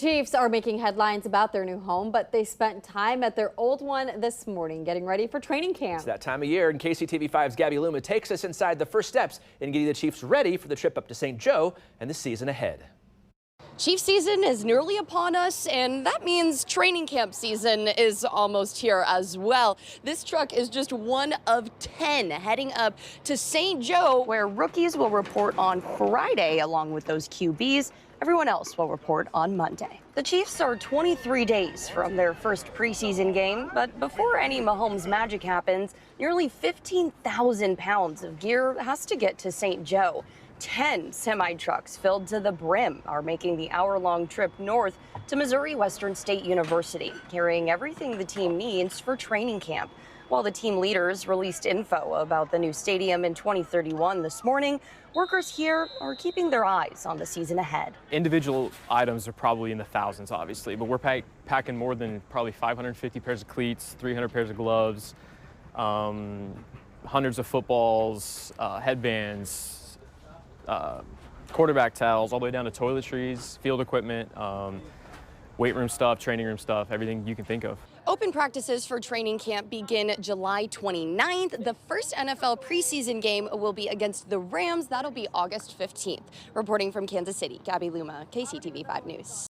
Chiefs are making headlines about their new home, but they spent time at their old one this morning getting ready for training camp. It's that time of year, and KCTV5's Gabby Luma takes us inside the first steps in getting the Chiefs ready for the trip up to St. Joe and the season ahead. Chief season is nearly upon us, and that means training camp season is almost here as well. This truck is just one of 10 heading up to St. Joe, where rookies will report on Friday along with those QBs. Everyone else will report on Monday. The Chiefs are 23 days from their first preseason game, but before any Mahomes magic happens, nearly 15,000 pounds of gear has to get to St. Joe. 10 semi-trucks filled to the brim are making the hour-long trip north to Missouri Western State University, carrying everything the team needs for training camp. While the team leaders released info about the new stadium in 2031 this morning, workers here are keeping their eyes on the season ahead. Individual items are probably in the thousands, obviously, but we're packing more than probably 550 pairs of cleats, 300 pairs of gloves, hundreds of footballs, headbands, quarterback towels, all the way down to toiletries, field equipment, weight room stuff, training room stuff, everything you can think of. Open practices for training camp begin July 29th. The first NFL preseason game will be against the Rams. That'll be August 15th. Reporting from Kansas City, Gabby Luma, KCTV5 News.